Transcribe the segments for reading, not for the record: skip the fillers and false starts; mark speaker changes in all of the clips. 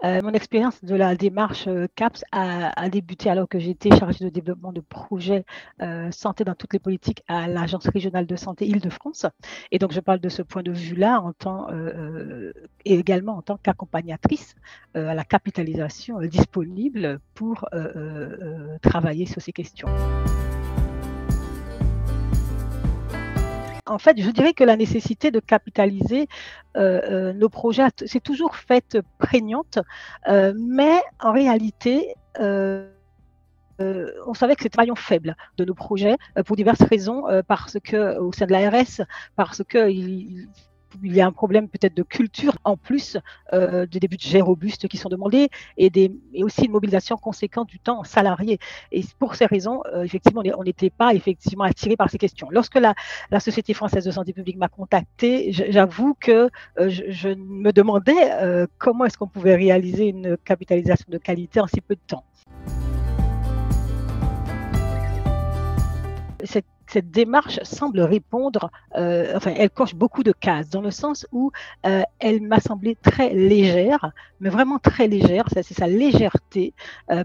Speaker 1: Mon expérience de la démarche CAPS a débuté alors que j'étais chargée de développement de projets santé dans toutes les politiques à l'Agence régionale de santé Île-de-France. Et donc, je parle de ce point de vue-là et également en tant qu'accompagnatrice à la capitalisation disponible pour travailler sur ces questions. En fait, je dirais que la nécessité de capitaliser nos projets s'est toujours faite prégnante, mais en réalité, on savait que c'était un maillon faible de nos projets pour diverses raisons, parce que au sein de l'ARS, parce que il y a un problème peut-être de culture en plus des budgets robustes qui sont demandés et aussi une mobilisation conséquente du temps salarié. Et pour ces raisons, effectivement, on n'était pas effectivement attiré par ces questions. Lorsque la Société française de santé publique m'a contacté, j'avoue que je me demandais comment est-ce qu'on pouvait réaliser une capitalisation de qualité en si peu de temps. Cette démarche semble répondre, elle coche beaucoup de cases, dans le sens où elle m'a semblé très légère, mais vraiment très légère, c'est sa légèreté,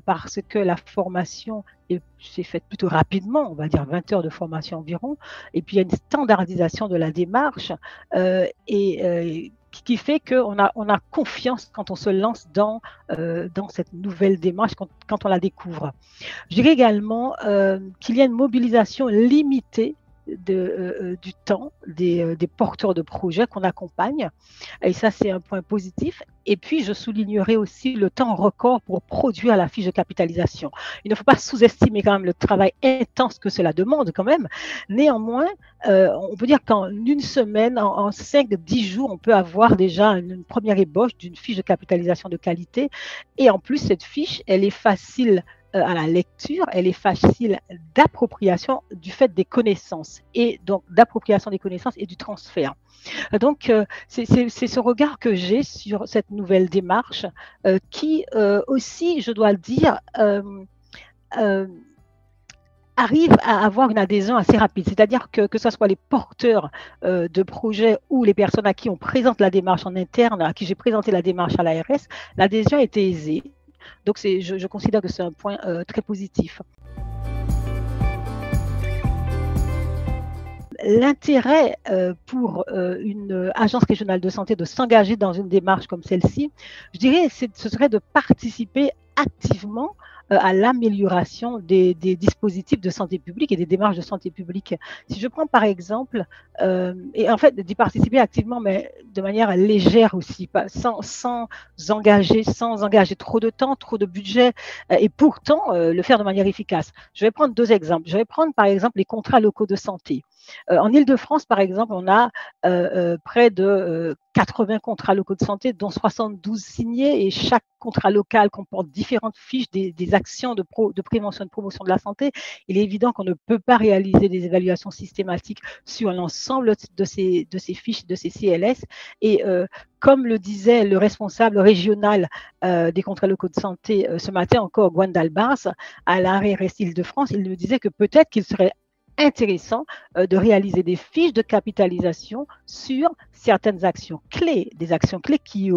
Speaker 1: parce que la formation s'est faite plutôt rapidement, on va dire 20 heures de formation environ, et puis il y a une standardisation de la démarche, qui fait qu'on a confiance quand on se lance dans cette nouvelle démarche, quand on la découvre. Je dirais également qu'il y a une mobilisation limitée du temps des porteurs de projets qu'on accompagne. Et ça, c'est un point positif. Et puis, je soulignerai aussi le temps record pour produire la fiche de capitalisation. Il ne faut pas sous-estimer quand même le travail intense que cela demande quand même. Néanmoins, on peut dire qu'en une semaine, en 5-10 jours, on peut avoir déjà une première ébauche d'une fiche de capitalisation de qualité. Et en plus, cette fiche, elle est facile à la lecture, elle est facile d'appropriation du fait des connaissances et donc d'appropriation des connaissances et du transfert. Donc, c'est ce regard que j'ai sur cette nouvelle démarche qui aussi, je dois le dire, arrive à avoir une adhésion assez rapide. C'est-à-dire que ce soit les porteurs de projets ou les personnes à qui on présente la démarche en interne, à qui j'ai présenté la démarche à l'ARS, l'adhésion était aisée. Donc, je considère que c'est un point très positif. L'intérêt pour une agence régionale de santé de s'engager dans une démarche comme celle-ci, je dirais, ce serait de participer activement à l'amélioration des dispositifs de santé publique et des démarches de santé publique. Si je prends par exemple, et en fait d'y participer activement, mais de manière légère aussi, sans engager trop de temps, trop de budget, et pourtant le faire de manière efficace. Je vais prendre 2 exemples. Je vais prendre par exemple les contrats locaux de santé. En Île-de-France, par exemple, on a près de 80 contrats locaux de santé, dont 72 signés, et chaque contrat local comporte différentes fiches des actions de prévention et de promotion de la santé. Il est évident qu'on ne peut pas réaliser des évaluations systématiques sur l'ensemble de ces fiches, de ces CLS. Et comme le disait le responsable régional des contrats locaux de santé ce matin encore, Gwendal Bars, à l'ARS Île-de-France, il me disait que peut-être qu'il serait intéressant de réaliser des fiches de capitalisation sur certaines actions clés, des actions clés qui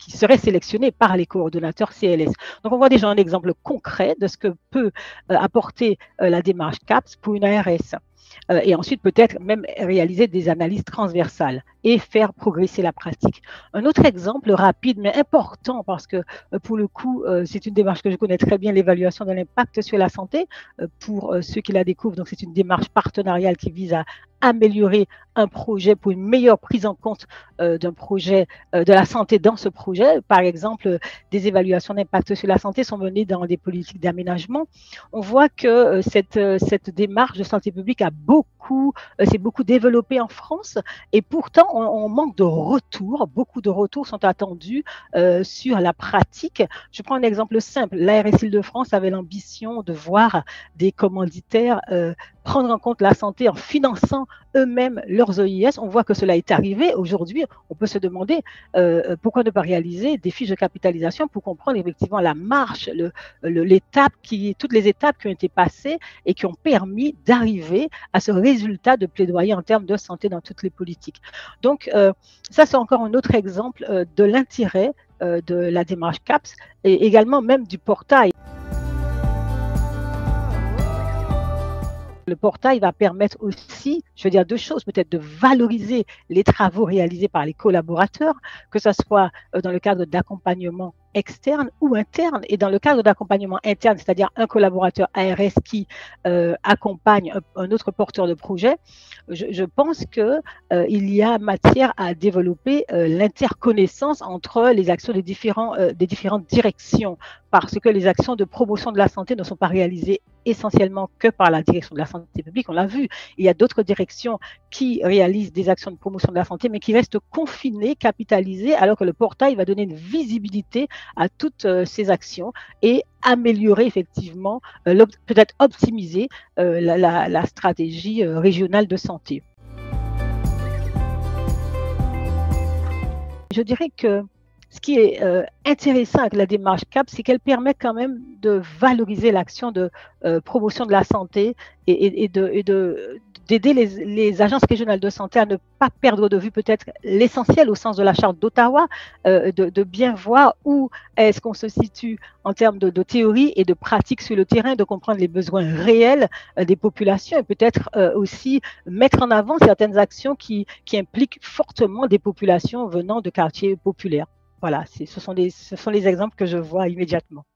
Speaker 1: seraient sélectionnées par les coordonnateurs CLS. Donc, on voit déjà un exemple concret de ce que peut apporter la démarche CAPS pour une ARS. Et ensuite, peut-être même réaliser des analyses transversales et faire progresser la pratique. Un autre exemple rapide, mais important, parce que pour le coup, c'est une démarche que je connais très bien, l'évaluation de l'impact sur la santé, pour ceux qui la découvrent. Donc, c'est une démarche partenariale qui vise à améliorer un projet pour une meilleure prise en compte d'un projet, de la santé dans ce projet. Par exemple, des évaluations d'impact sur la santé sont menées dans des politiques d'aménagement. On voit que cette démarche de santé publique s'est beaucoup développée en France, et pourtant on manque de retours. Beaucoup de retours sont attendus sur la pratique. Je prends un exemple simple. L'ARS Île-de-France avait l'ambition de voir des commanditaires prendre en compte la santé en finançant eux-mêmes leurs OIS. On voit que cela est arrivé. Aujourd'hui, on peut se demander pourquoi ne pas réaliser des fiches de capitalisation pour comprendre effectivement la marche, toutes les étapes qui ont été passées et qui ont permis d'arriver à ce résultat de plaidoyer en termes de santé dans toutes les politiques. Donc, ça, c'est encore un autre exemple de l'intérêt de la démarche CAPS et également même du portail. Le portail va permettre aussi, je veux dire deux choses, peut-être de valoriser les travaux réalisés par les collaborateurs, que ce soit dans le cadre d'accompagnement externe ou interne. Et dans le cadre d'accompagnement interne, c'est-à-dire un collaborateur ARS qui accompagne un autre porteur de projet, je pense qu'il y a matière à développer l'interconnaissance entre les actions des différentes directions, parce que les actions de promotion de la santé ne sont pas réalisées essentiellement que par la direction de la santé publique. On l'a vu, il y a d'autres directions qui réalisent des actions de promotion de la santé, mais qui restent confinées, capitalisées, alors que le portail va donner une visibilité à toutes ces actions et améliorer effectivement, peut-être optimiser la stratégie régionale de santé. Je dirais que ce qui est intéressant avec la démarche CAP, c'est qu'elle permet quand même de valoriser l'action de promotion de la santé et d'aider les agences régionales de santé à ne pas perdre de vue peut-être l'essentiel au sens de la charte d'Ottawa, de bien voir où est-ce qu'on se situe en termes de théorie et de pratique sur le terrain, de comprendre les besoins réels des populations et peut-être aussi mettre en avant certaines actions qui impliquent fortement des populations venant de quartiers populaires. Voilà, ce sont les exemples que je vois immédiatement.